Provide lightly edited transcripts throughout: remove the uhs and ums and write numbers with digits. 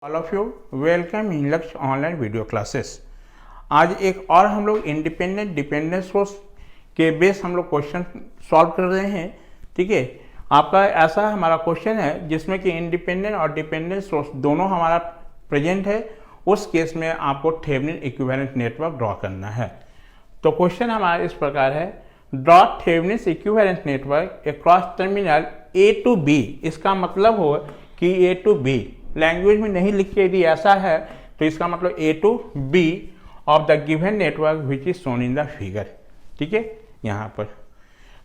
All of you welcome in लक्ष्य online video classes. आज एक और हम लोग इंडिपेंडेंट डिपेंडेंट सोर्स के बेस हम लोग क्वेश्चन सॉल्व कर रहे हैं। ठीक है, आपका ऐसा हमारा क्वेश्चन है जिसमें कि इंडिपेंडेंट और डिपेंडेंट सोर्स दोनों हमारा प्रेजेंट है। उस केस में आपको थेवेनिन इक्विवेलेंट नेटवर्क ड्रॉ करना है। तो क्वेश्चन हमारा इस प्रकार है, draw Thevenin equivalent network across terminal A to B. इसका मतलब हो कि ए टू बी, लैंग्वेज में नहीं लिख के यदि ऐसा है तो इसका मतलब A to B of the given network which is shown in the figure. ठीक है, यहाँ पर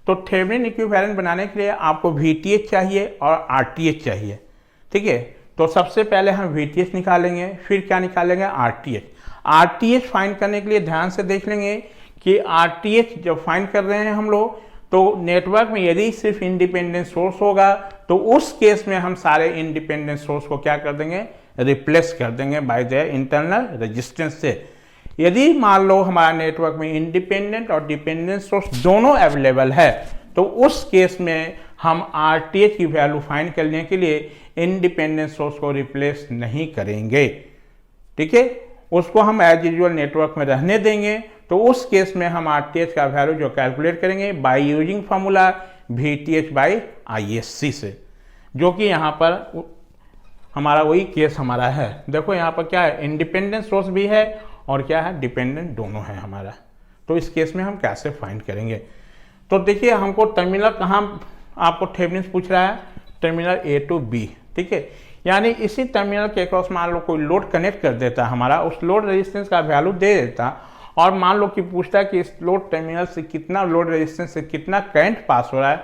तो थेवेनिन इक्विवेलेंट बनाने के लिए आपको VTH चाहिए और RTH चाहिए। ठीक है, तो सबसे पहले हम VTH निकालेंगे, फिर क्या निकालेंगे, RTH फाइंड करने के लिए ध्यान से देख लेंगे कि RTH जब फाइंड कर रहे हैं हम लोग, तो नेटवर्क में यदि सिर्फ इंडिपेंडेंट सोर्स होगा तो उस केस में हम सारे इंडिपेंडेंट सोर्स को क्या कर देंगे, रिप्लेस कर देंगे बाय द इंटरनल रेजिस्टेंस से। यदि मान लो हमारा नेटवर्क में इंडिपेंडेंट और डिपेंडेंट सोर्स दोनों अवेलेबल है तो उस केस में हम RTH की वैल्यू फाइंड करने के लिए इंडिपेंडेंट सोर्स को रिप्लेस नहीं करेंगे। ठीक है, उसको हम एज यूजुअल नेटवर्क में रहने देंगे। तो उस केस में हम RTH का वैल्यू जो कैलकुलेट करेंगे by using formula VTH by ISC से, जो कि यहाँ पर हमारा वही केस हमारा है। देखो यहाँ पर क्या है, इंडिपेंडेंट सोर्स भी है और क्या है, डिपेंडेंट दोनों है हमारा। तो इस केस में हम कैसे फाइंड करेंगे, तो देखिए हमको टर्मिनल कहाँ आपको थेवेनिन पूछ रहा है, टर्मिनल A टू B। ठीक है, यानी इसी टर्मिनल के अक्रॉस मान लो कोई लोड कनेक्ट कर देता हमारा, उस लोड रेजिस्टेंस का वैल्यू दे देता और मान लो कि पूछता है कि इस लोड टर्मिनल से कितना लोड रेजिस्टेंस से कितना करंट पास हो रहा है,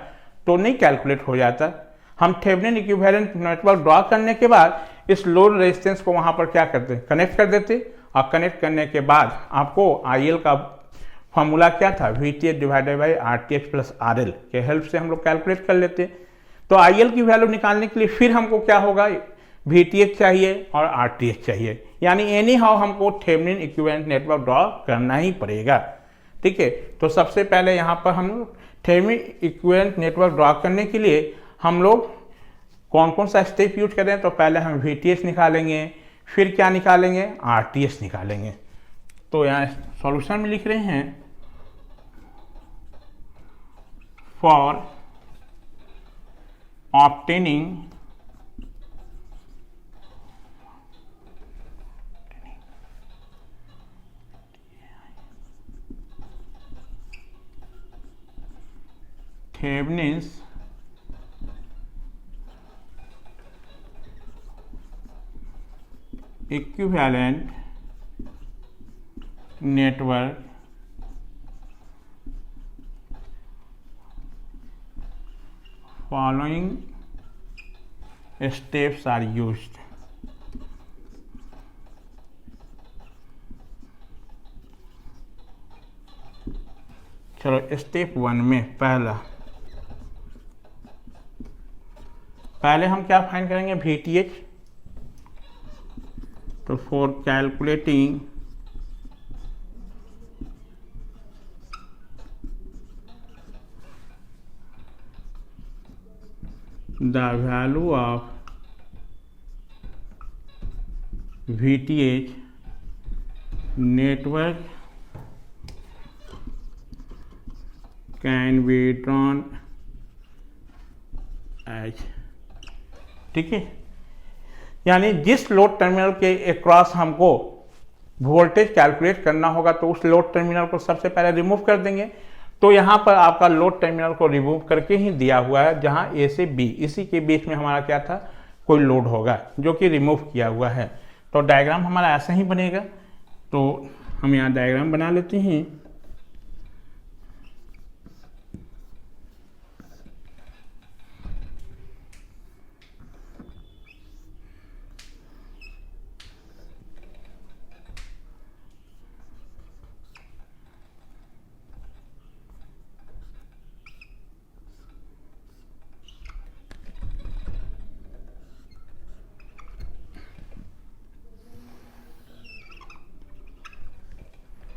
तो नहीं कैलकुलेट हो जाता। हम थेवेनिन इक्विवेलेंट नेटवर्क ड्रॉ करने के बाद इस लोड रेजिस्टेंस को वहां पर क्या करते, कनेक्ट कर देते, और कनेक्ट करने के बाद आपको IL का फॉर्मूला क्या था, VTH divided by RTH plus RL के हेल्प से हम लोग कैलकुलेट कर लेते। तो IL की वैल्यू निकालने के लिए फिर हमको क्या होगा, VTH चाहिए और RTH चाहिए, यानी एनी हाउ हमको थेवेनिन इक्विवेलेंट नेटवर्क ड्रॉ करना ही पड़ेगा। ठीक है, तो सबसे पहले यहाँ पर हम थेवेनिन इक्विवेलेंट नेटवर्क ड्रॉ करने के लिए हम लोग कौन कौन सा स्टेप यूज करें, तो पहले हम VTH निकालेंगे, फिर क्या निकालेंगे, RTH निकालेंगे। तो यहाँ सॉल्यूशन में लिख रहे हैं, for obtaining Thevenin equivalent network following steps are used। चलो स्टेप 1 में पहले हम क्या फाइंड करेंगे, VTH। तो for calculating the value of VTH network can be drawn as। ठीक है, यानी जिस लोड टर्मिनल के अक्रॉस हमको वोल्टेज कैलकुलेट करना होगा तो उस लोड टर्मिनल को सबसे पहले रिमूव कर देंगे। तो यहाँ पर आपका लोड टर्मिनल को रिमूव करके ही दिया हुआ है, जहाँ A से B, इसी के बीच में हमारा क्या था, कोई लोड होगा जो कि रिमूव किया हुआ है। तो डायग्राम हमारा ऐसा ही बनेगा। तो हम यहाँ डायग्राम बना लेते हैं।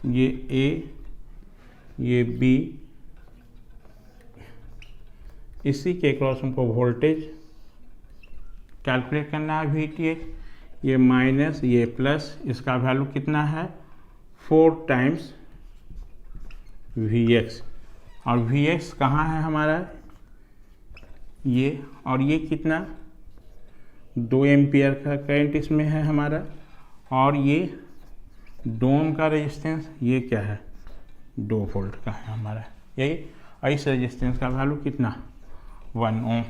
ये A, ये B, इसी के क्रॉस हमको वोल्टेज कैलकुलेट करना है VTH। ये माइनस ये प्लस, इसका वैल्यू कितना है 4 टाइम्स Vx, और Vx कहाँ है हमारा ये, और ये कितना 2 एम्पियर का करंट इसमें है हमारा, और ये 2 ओम का रेजिस्टेंस, ये क्या है 2 वोल्ट का है हमारा यही, और इस रेजिस्टेंस का वैल्यू कितना 1 ओम।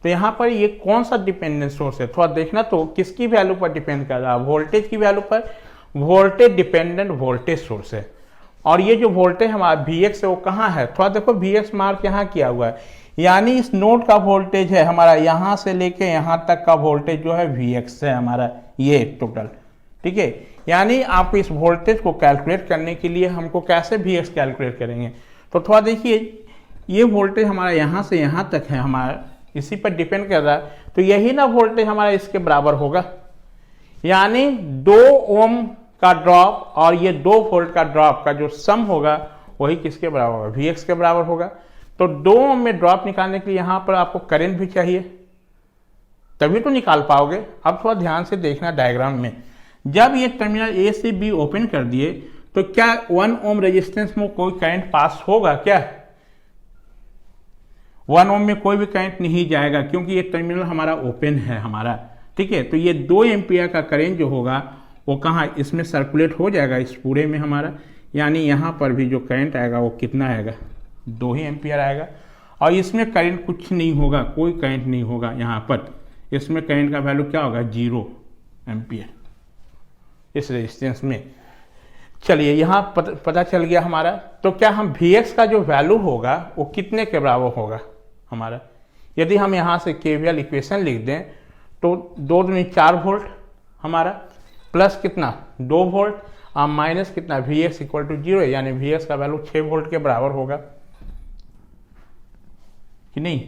तो यहाँ पर ये कौन सा डिपेंडेंट सोर्स है, थोड़ा देखना तो किसकी वैल्यू पर डिपेंड कर रहा है, वोल्टेज की वैल्यू पर, वोल्टेज डिपेंडेंट वोल्टेज सोर्स है। और ये जो वोल्टेज हमारा Vx है वो कहाँ है, थोड़ा देखो Vx मार्क यहाँ किया हुआ है, यानी इस नोड का वोल्टेज है हमारा, यहाँ से लेके यहाँ तक का वोल्टेज जो है Vx है हमारा ये टोटल, ठीक है। यानी आप इस वोल्टेज को कैलकुलेट करने के लिए हमको कैसे Vx कैलकुलेट करेंगे, तो थोड़ा देखिए ये वोल्टेज हमारा यहाँ से यहाँ तक है हमारा, इसी पर डिपेंड कर रहा है, तो यही ना वोल्टेज हमारा इसके बराबर होगा, यानी 2 ओम का ड्रॉप और ये 2 वोल्ट का ड्रॉप का जो सम होगा वही किसके बराबर होगा, Vx के बराबर होगा। तो 2 ओम में ड्रॉप निकालने के लिए यहाँ पर आपको करंट भी चाहिए, तभी तो निकाल पाओगे। अब थोड़ा ध्यान से देखना डायग्राम में, जब ये टर्मिनल ए से बी ओपन कर दिए तो क्या 1 ओम रेजिस्टेंस में कोई करंट पास होगा, क्या 1 ओम में कोई भी करंट नहीं जाएगा, क्योंकि ये टर्मिनल हमारा ओपन है हमारा, ठीक है। तो ये 2 एम्पियर का करंट जो होगा वो कहाँ इसमें सर्कुलेट हो जाएगा इस पूरे में हमारा, यानी यहाँ पर भी जो करंट आएगा वो कितना आएगा 2 ही एम्पियर आएगा, और इसमें करंट कुछ नहीं होगा, कोई करंट नहीं होगा यहाँ पर, इसमें करंट का वैल्यू क्या होगा 0 एम्पियर इस रेजिस्टेंस में। चलिए यहाँ पता चल गया हमारा। तो क्या हम Vx का जो वैल्यू होगा वो कितने के बराबर होगा हमारा, यदि हम यहाँ से KVL इक्वेशन लिख दें तो 2 दूनी 4 वोल्ट हमारा, प्लस कितना 2 वोल्ट और माइनस कितना Vx इक्वल टू 0 है, यानी Vx का वैल्यू 6 वोल्ट के बराबर होगा कि नहीं।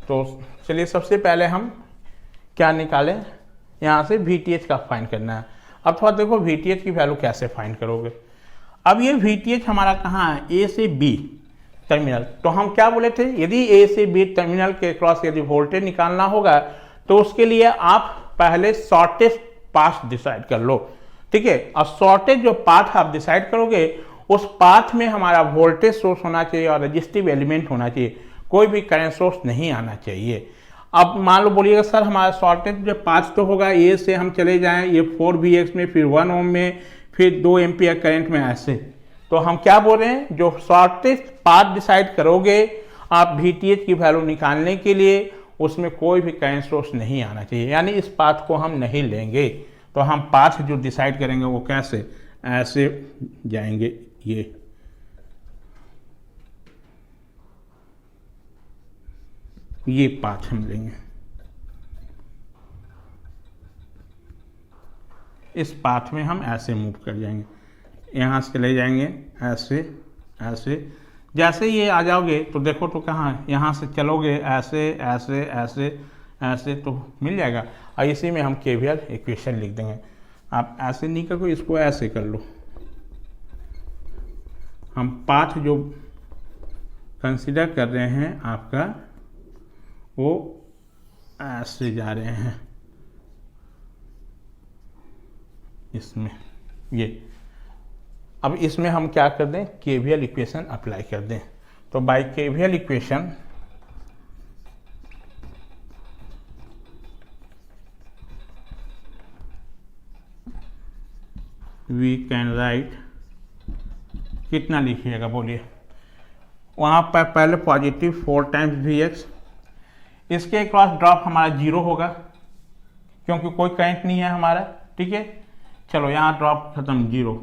तो चलिए सबसे पहले हम क्या निकालें, यहाँ से Vth का फाइंड करना है। अब थोड़ा देखो Vth की वैल्यू कैसे फाइंड करोगे। अब ये Vth हमारा कहाँ है, ए से बी टर्मिनल, तो हम क्या बोले थे, यदि ए से बी टर्मिनल के क्रॉस यदि वोल्टेज निकालना होगा तो उसके लिए आप पहले शॉर्टेस्ट पाथ डिसाइड कर लो, ठीक है। और शॉर्टेज जो पाथ आप डिसाइड करोगे उस पाथ में हमारा वोल्टेज सोर्स होना चाहिए और रजिस्टिव एलिमेंट होना चाहिए, कोई भी करंट सोर्स नहीं आना चाहिए। अब मान लो बोलिएगा सर हमारा शॉर्टेज जो पाथ तो होगा ए से हम चले जाएं ये 4Vx में, फिर 1 ओम में, फिर 2 एम्पियर करंट में, ऐसे। तो हम क्या बोल रहे हैं, जो शॉर्टेज पाथ डिसाइड करोगे आप Vth की वैल्यू निकालने के लिए उसमें कोई भी करंट सोर्स नहीं आना चाहिए, यानी इस पाथ को हम नहीं लेंगे। तो हम पाथ जो डिसाइड करेंगे वो कैसे, ऐसे जाएंगे, ये पाथ हम लेंगे, इस पाथ में हम ऐसे मूव कर जाएंगे, यहाँ से चले जाएंगे ऐसे ऐसे, जैसे ये आ जाओगे तो देखो तो कहाँ, यहाँ से चलोगे ऐसे ऐसे ऐसे ऐसे तो मिल जाएगा, और इसी में हम KVL इक्वेशन लिख देंगे। आप ऐसे नहीं करो, इसको ऐसे कर लो, हम पाथ जो कंसीडर कर रहे हैं आपका वो ऐसे जा रहे हैं इसमें ये। अब इसमें हम क्या कर दें, KVL इक्वेशन अप्लाई कर दें। तो by KVL equation we can write, कितना लिखिएगा बोलिए, वहाँ पर पहले पॉजिटिव 4 टाइम्स Vx, इसके क्रॉस ड्रॉप हमारा 0 होगा क्योंकि कोई करंट नहीं है हमारा, ठीक है। चलो यहाँ ड्रॉप खत्म 0,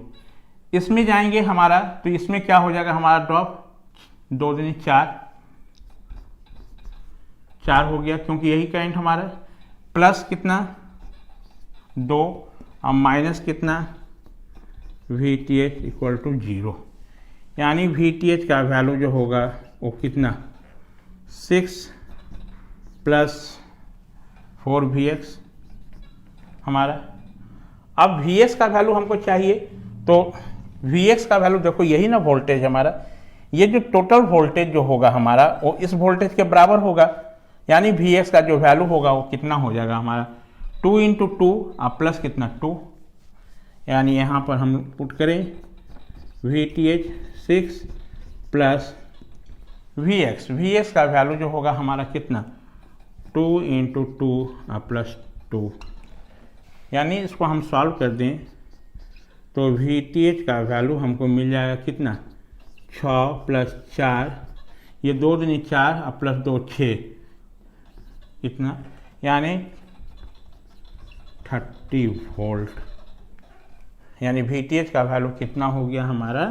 इसमें जाएंगे हमारा तो इसमें क्या हो जाएगा हमारा ड्रॉप 2 दूनी 4 हो गया, क्योंकि यही करंट हमारा, प्लस कितना 2 और माइनस कितना Vth इक्वल टू 0, यानी Vth का वैल्यू जो होगा वो कितना 6 प्लस 4Vx हमारा। अब Vx का वैल्यू हमको चाहिए, तो Vx का वैल्यू देखो यही ना वोल्टेज हमारा, ये जो टोटल वोल्टेज जो होगा हमारा वो इस वोल्टेज के बराबर होगा, यानी वी एक्स का जो वैल्यू होगा वो कितना हो जाएगा हमारा 2 इंटू टू अब प्लस कितना 2, यानी यहाँ पर हम पुट करें VTH 6 प्लस VX का वैल्यू जो होगा हमारा कितना 2 इंटू टू प्लस 2, यानी इसको हम सॉल्व कर दें तो VTH का वैल्यू हमको मिल जाएगा कितना 6 प्लस 4, ये 2 दूनी 4 और प्लस 2 6, कितना यानी 30 वोल्ट, यानी VTH का वैल्यू कितना हो गया हमारा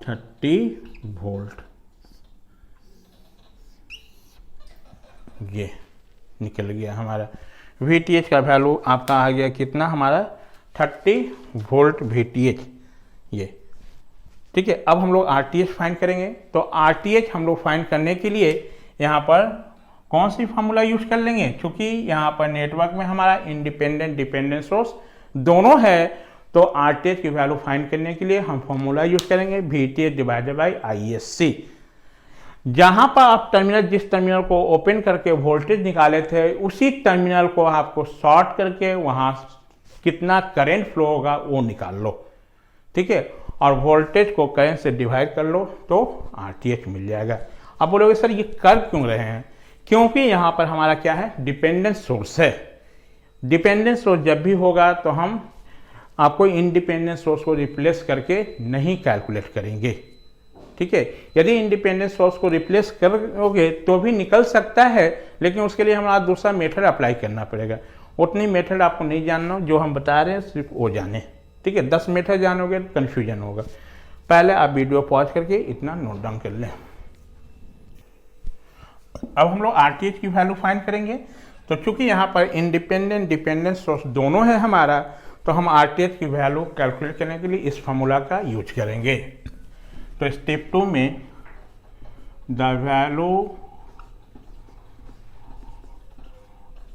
30 वोल्ट। ये निकल गया हमारा VTH का वैल्यू आपका आ गया कितना हमारा 30 वोल्ट VTH। ये ठीक है। अब हम लोग RTH फाइंड करेंगे। तो RTH हम लोग फाइंड करने के लिए यहाँ पर कौन सी फार्मूला यूज कर लेंगे, क्योंकि यहाँ पर नेटवर्क में हमारा इंडिपेंडेंट डिपेंडेंट सोर्स दोनों है, तो RTH की वैल्यू फाइंड करने के लिए हम फार्मूला यूज करेंगे VTH डिवाइडेड बाई ISC। जहां पर आप टर्मिनल जिस टर्मिनल को ओपन करके वोल्टेज निकाले थे उसी टर्मिनल को आपको शॉर्ट करके वहां कितना करंट फ्लो होगा वो निकाल लो, ठीक है, और वोल्टेज को करंट से डिवाइड कर लो तो RTH मिल जाएगा। अब बोलोगे सर ये कर क्यों रहे हैं, क्योंकि यहाँ पर हमारा क्या है डिपेंडेंट सोर्स है। डिपेंडेंट सोर्स जब भी होगा तो हम आपको इंडिपेंडेंट सोर्स को रिप्लेस करके नहीं कैलकुलेट करेंगे, ठीक है। यदि इंडिपेंडेंट सोर्स को रिप्लेस करोगे तो भी निकल सकता है, लेकिन उसके लिए हमारा दूसरा मेथड अप्लाई करना पड़ेगा। उतनी मेथड आपको नहीं जानना, जो हम बता रहे हैं सिर्फ वो जाने, ठीक है। 10 मेथड जानोगे तो कन्फ्यूजन होगा। पहले आप वीडियो पॉज करके इतना नोट डाउन कर लें। अब हम लोग RTH की वैल्यू फाइंड करेंगे। तो चूंकि यहाँ पर इंडिपेंडेंट डिपेंडेंट सोर्स दोनों है हमारा, तो हम RTH की वैल्यू कैलकुलेट करने के लिए इस फार्मूला का यूज करेंगे। तो स्टेप 2 में the value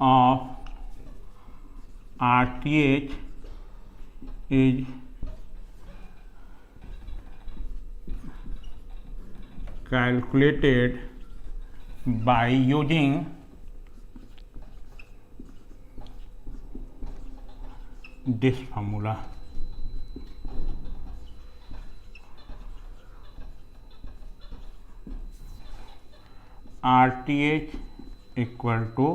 of RTH is calculated by using this formula. RTH equal to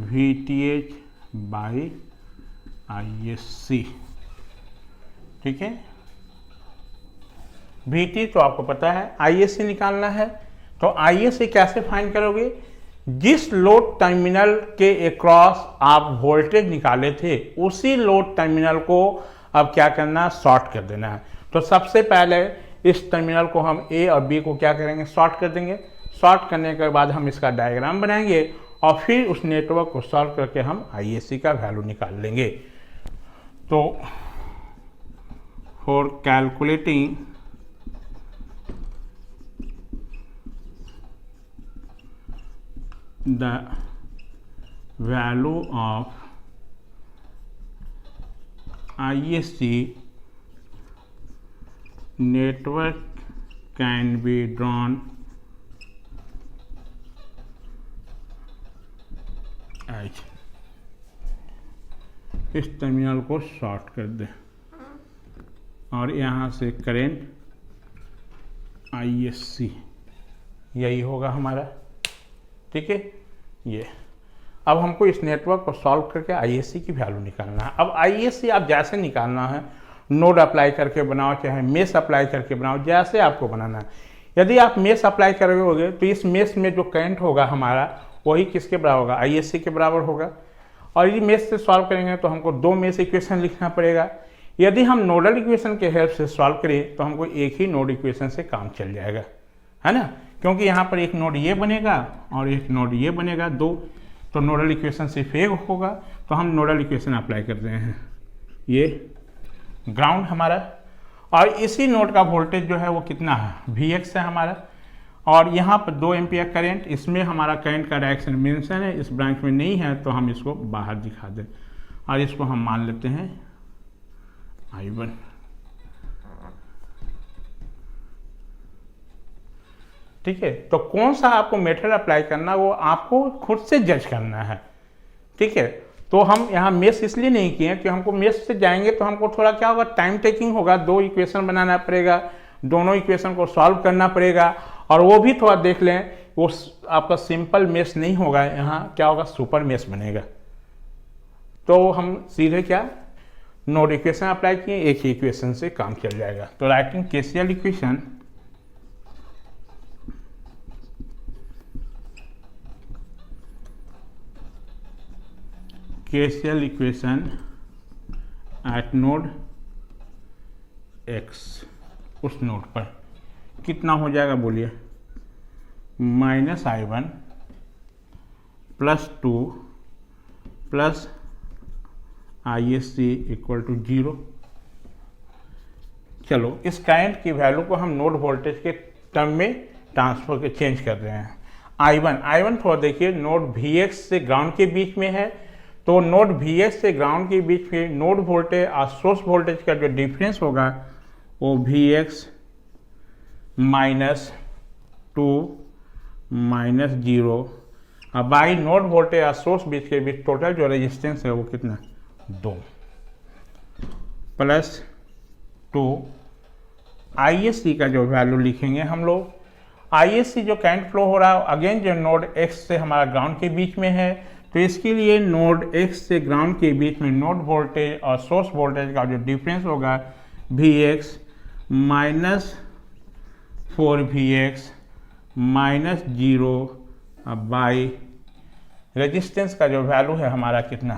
VTH by ISC, ठीक है। VT तो आपको पता है, ISC निकालना है। तो ISC कैसे फाइंड करोगे, जिस लोड टर्मिनल के अक्रॉस आप वोल्टेज निकाले थे उसी लोड टर्मिनल को अब क्या करना, शॉर्ट कर देना है। तो सबसे पहले इस टर्मिनल को हम A और B को क्या करेंगे, शॉर्ट कर देंगे। शॉर्ट करने के बाद हम इसका डायग्राम बनाएंगे और फिर उस नेटवर्क को सॉल्व करके हम ISC का वैल्यू निकाल लेंगे। तो for calculating the value of ISC, network can be drawn as, इस टर्मिनल को शॉर्ट कर दें और यहाँ से करंट ISC यही होगा हमारा, ठीक है। ये अब हमको इस नेटवर्क को सॉल्व करके ISC की वैल्यू निकालना है। अब ISC आप जैसे निकालना है, नोड अप्लाई करके बनाओ चाहे मेश अप्लाई करके बनाओ, जैसे आपको बनाना है। यदि आप मेश अप्लाई करोगे तो इस मेश में जो करंट होगा हमारा वही किसके बराबर होगा, ISC के बराबर होगा। और यदि मेश से सॉल्व करेंगे तो हमको 2 मेश इक्वेशन लिखना पड़ेगा। यदि हम नोडल इक्वेशन के हेल्प से सॉल्व करें तो हमको एक ही नोड इक्वेशन से काम चल जाएगा, है ना, क्योंकि यहाँ पर एक नोड ये बनेगा और एक नोड ये बनेगा, 2, तो नोडल इक्वेशन सिर्फ एक होगा। तो हम नोडल इक्वेशन अप्लाई कर रहे हैं, ये ग्राउंड हमारा, और इसी नोड का वोल्टेज जो है वो कितना है, Vx है हमारा, और यहाँ पर 2 एम्पियर करंट, इसमें हमारा करंट का डायरेक्शन मेंशन है, इस ब्रांच में नहीं है तो हम इसको बाहर दिखा दें और इसको हम मान लेते हैं I1। ठीक है। तो कौन सा आपको मेथड अप्लाई करना वो आपको खुद से जज करना है, ठीक है। तो हम यहाँ मेश इसलिए नहीं किए कि हमको मेश से जाएंगे तो हमको थोड़ा क्या होगा, टाइम टेकिंग होगा, 2 इक्वेशन बनाना पड़ेगा, दोनों इक्वेशन को सॉल्व करना पड़ेगा, और वो भी थोड़ा देख लें वो आपका सिंपल मेश नहीं होगा, यहाँ क्या होगा, सुपर मेश बनेगा। तो हम सीधे क्या नोड इक्वेशन अप्लाई किए, एक ही इक्वेशन से काम चल जाएगा। तो writing KCL equation eight node x, उस नोड पर कितना हो जाएगा बोलिए, -i1 +2 प्लस ISC = 0। चलो इस करंट की वैल्यू को हम नोड वोल्टेज के टर्म में ट्रांसफर के चेंज कर रहे हैं। I1 थोड़ा देखिए, नोड VX से ग्राउंड के बीच में है, तो नोड VX से ग्राउंड के बीच में नोड वोल्टेज और सोर्स वोल्टेज का जो डिफरेंस होगा वो VX -2 -0, अब बाई नोड वोल्टेज और सोर्स बीच के बीच टोटल जो रेजिस्टेंस है वो कितना, 2 + 2 ISC का जो वैल्यू लिखेंगे हम लोग, ISC जो करंट फ्लो हो रहा है अगेन जो नोड X से हमारा ग्राउंड के बीच में है, तो इसके लिए नोड X से ग्राउंड के बीच में नोड वोल्टेज और सोर्स वोल्टेज का जो डिफरेंस होगा VX -4VX -0 बाई रेजिस्टेंस का जो वैल्यू है हमारा कितना,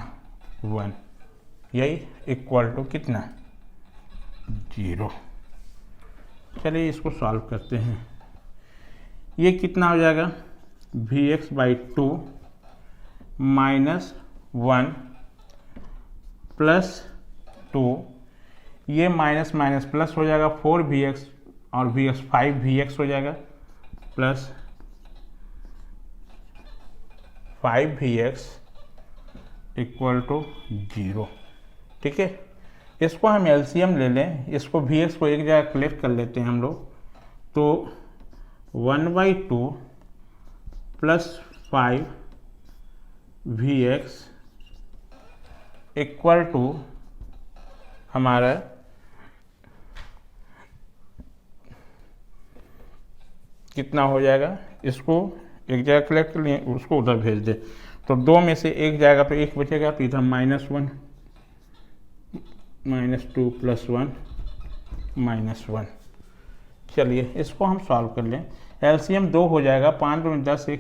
1, यही इक्वल टू कितना, 0। चलिए इसको सॉल्व करते हैं। ये कितना हो जाएगा, VX/2 -1 + 2, ये माइनस माइनस प्लस हो जाएगा, 4VX और VX 5VX हो जाएगा, प्लस 5VX = 0, ठीक है। इसको हम एलसीएम ले लें, इसको VX को एक जगह कलेक्ट कर लेते हैं हम लोग, तो 1/2 + 5VX = हमारा कितना हो जाएगा, इसको एक जगह कलेक्ट कर लिए, उसको उधर भेज दे, तो 2 में से एक जाएगा तो एक बचेगा, तो इधर -1 -2 + 1 -1। चलिए इसको हम सॉल्व कर लें, एलसीएम 2 हो जाएगा, 5 × 10 =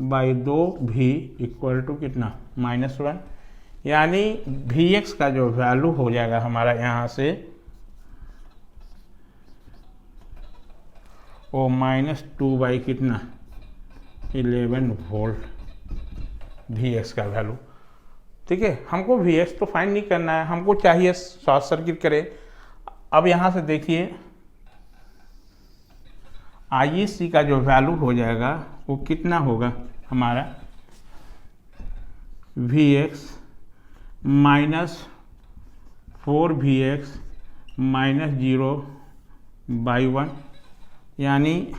11/2 भी इक्वल टू कितना, -1, यानी VX का जो वैल्यू हो जाएगा हमारा यहाँ से वो -2 कितना, 11 वोल्ट VX का वैल्यू, ठीक है। हमको VX तो फाइंड नहीं करना है, हमको चाहिए शॉर्ट सर्किट करे। अब यहाँ से देखिए ISC का जो वैल्यू हो जाएगा वो कितना होगा हमारा, VX -4VX -0/1, यानी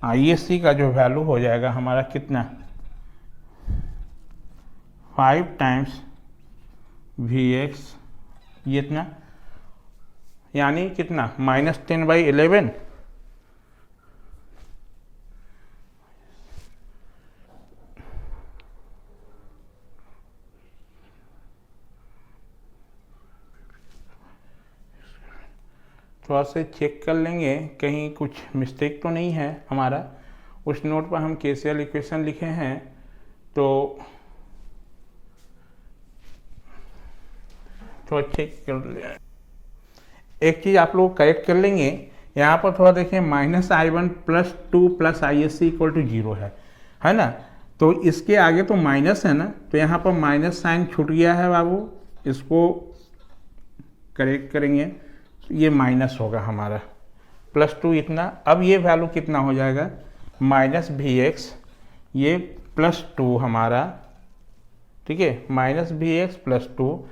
ISC का जो वैल्यू हो जाएगा हमारा कितना, 5 टाइम्स VX, ये इतना, यानी कितना, -10/11, थोड़ा से चेक कर लेंगे कहीं कुछ मिस्टेक तो नहीं है हमारा। उस नोट पर हम केसीएल इक्वेशन लिखे हैं, तो थोड़ा चेक कर ले, एक चीज़ आप लोग करेक्ट कर लेंगे, यहाँ पर थोड़ा देखें -I1 + 2 + ISC = 0 है ना, तो इसके आगे तो माइनस है ना, तो यहाँ पर माइनस साइन छूट गया है बाबू, इसको करेक्ट करेंगे, ये माइनस होगा हमारा, +2 इतना, अब ये वैल्यू कितना हो जाएगा, -VX, ये +2 हमारा, ठीक है, -VX + 2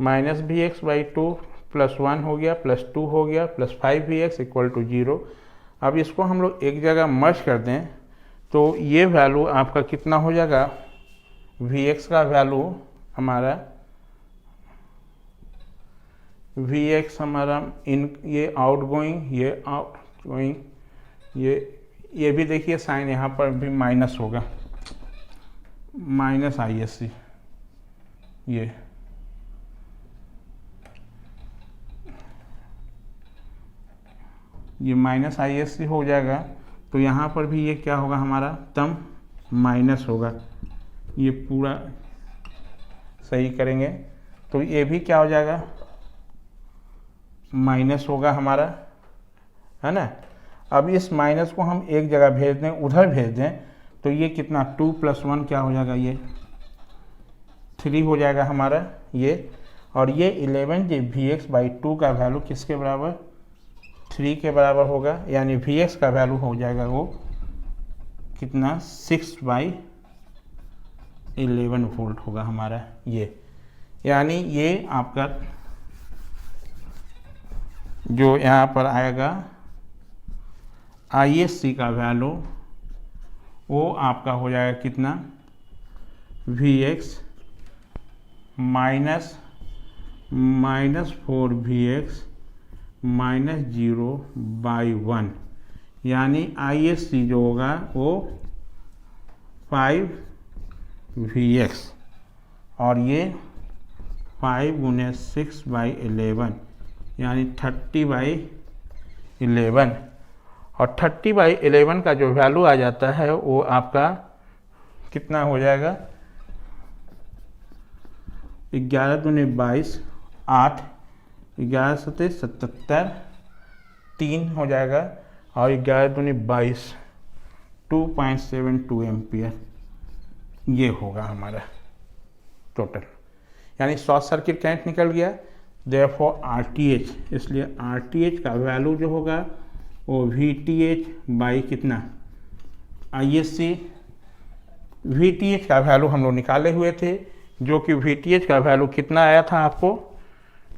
-VX/2 +1 हो गया, +2 हो गया, +5Vx इक्वल टू 0। अब इसको हम लोग एक जगह मर्ज कर दें तो ये वैल्यू आपका कितना हो जाएगा, Vx का वैल्यू हमारा Vx हमारा इन ये आउटगोइंग, ये आउटगोइंग, ये भी देखिए साइन यहाँ पर भी माइनस होगा, -ISC, ये -ISC हो जाएगा। तो यहाँ पर भी ये क्या होगा, हमारा टर्म माइनस होगा। ये पूरा सही करेंगे तो ये भी क्या हो जाएगा, माइनस होगा हमारा, है ना। अब इस माइनस को हम एक जगह भेज दें, उधर भेज दें तो ये कितना 2 + 1 क्या हो जाएगा, ये 3 हो जाएगा हमारा ये। और ये 11 जो Vx/2 का वैल्यू किसके बराबर, 3 के बराबर होगा। यानी Vx का वैल्यू हो जाएगा वो कितना, 6/11 वोल्ट होगा हमारा ये। यानी ये आपका जो यहाँ पर आएगा ISC का वैल्यू वो आपका हो जाएगा कितना, Vx -4Vx -0/1, यानी ISC जो होगा वो 5Vx और ये 5 × 6/11 यानी 30/11। और 30/11 का जो वैल्यू आ जाता है वो आपका कितना हो जाएगा, 11 दूनी 22, 8, 11 7 77, 3 हो जाएगा। और 11 दूनी 22, 2.72 एम्पियर ये होगा हमारा टोटल। यानी शॉर्ट सर्किट करंट निकल गया, देयरफॉर RTH, इसलिए RTH का वैल्यू जो होगा वो VTH कितना, ISC। VTH का वैल्यू हम लोग निकाले हुए थे, जो कि VTH का वैल्यू कितना आया था आपको,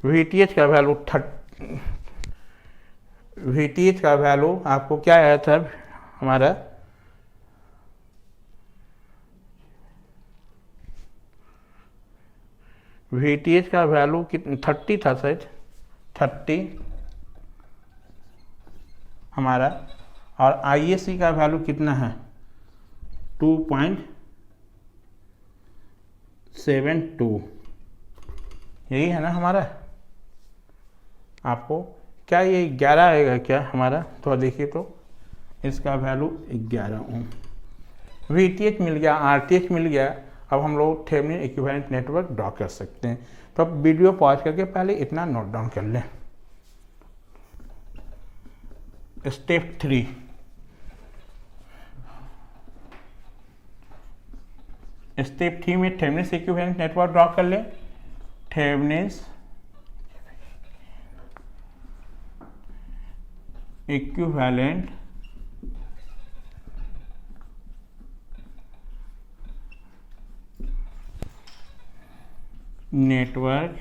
VTH का वैल्यू आपको क्या आया था हमारा, VTH का वैल्यू कितना 30 था शायद, 30 हमारा। और ISC का वैल्यू कितना है, 2.72, यही है ना हमारा। आपको क्या ये 11 आएगा क्या हमारा, तो देखिए तो इसका वैल्यू 11 ओम। VTH मिल गया, RTH मिल गया। अब हम लोग थेवेनिन इक्विवेलेंट नेटवर्क ड्रॉ कर सकते हैं। तो अब वीडियो पॉज करके पहले इतना नोट डाउन कर लें। स्टेप 3, स्टेप 3 में थेवेनिन इक्विवेलेंट नेटवर्क ड्रॉ कर लें। Thevenin equivalent network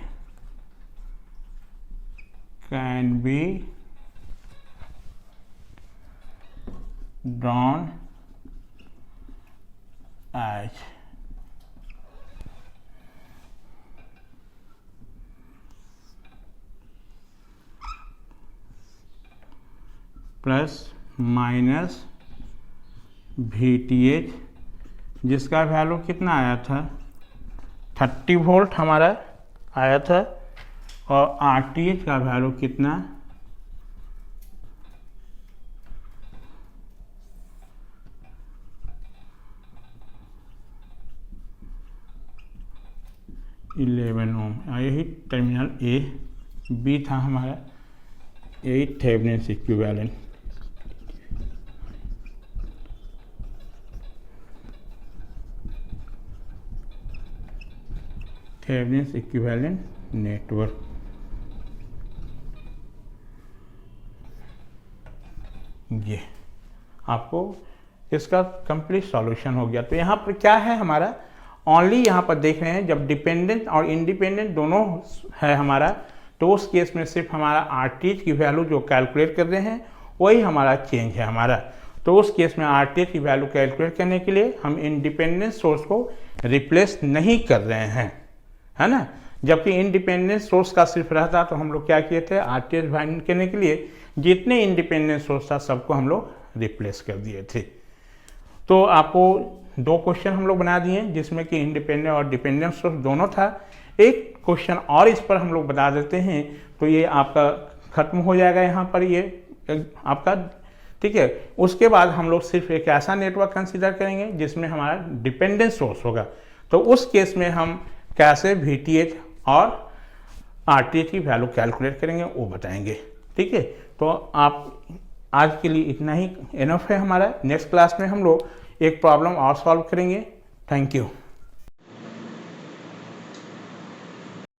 can be drawn as plus minus VTH, जिसका वैल्यू कितना आया था, 30 वोल्ट हमारा आया था। और RTH का वैल्यू कितना, (11 ओम। यही टर्मिनल A B था हमारा, यही Thevenin equivalent. Thevenin equivalent network. ये आपको इसका कंप्लीट सॉल्यूशन हो गया। तो यहाँ पर क्या है हमारा, ओनली यहाँ पर देख रहे हैं जब डिपेंडेंट और इंडिपेंडेंट दोनों है हमारा, तो उस केस में सिर्फ हमारा आरटीएच की वैल्यू जो कैलकुलेट कर रहे हैं वही हमारा चेंज है हमारा। तो उस केस में आरटीएच की वैल्यू कैलकुलेट करने के लिए हम इंडिपेंडेंट सोर्स को रिप्लेस नहीं कर रहे हैं, है ना। जबकि इंडिपेंडेंट सोर्स का सिर्फ रहता तो हम लोग क्या किए थे, आरटीएच फाइंड करने के लिए जितने इंडिपेंडेंट सोर्स था सबको हम लोग रिप्लेस कर दिए थे। तो आपको 2 क्वेश्चन हम लोग बना दिए जिसमें कि इंडिपेंडेंट और डिपेंडेंट सोर्स दोनों था। एक क्वेश्चन और इस पर हम लोग बता देते हैं तो ये आपका खत्म हो जाएगा यहाँ पर ये आपका, ठीक है। उसके बाद हम लोग सिर्फ एक ऐसा नेटवर्क कंसीडर करेंगे जिसमें हमारा डिपेंडेंट सोर्स होगा। तो उस केस में हम कैसे VTH और RTH की वैल्यू कैलकुलेट करेंगे वो बताएंगे, ठीक है। तो आप आज के लिए इतना ही इनफ है हमारा। नेक्स्ट क्लास में हम लोग एक प्रॉब्लम और सॉल्व करेंगे। Thank you.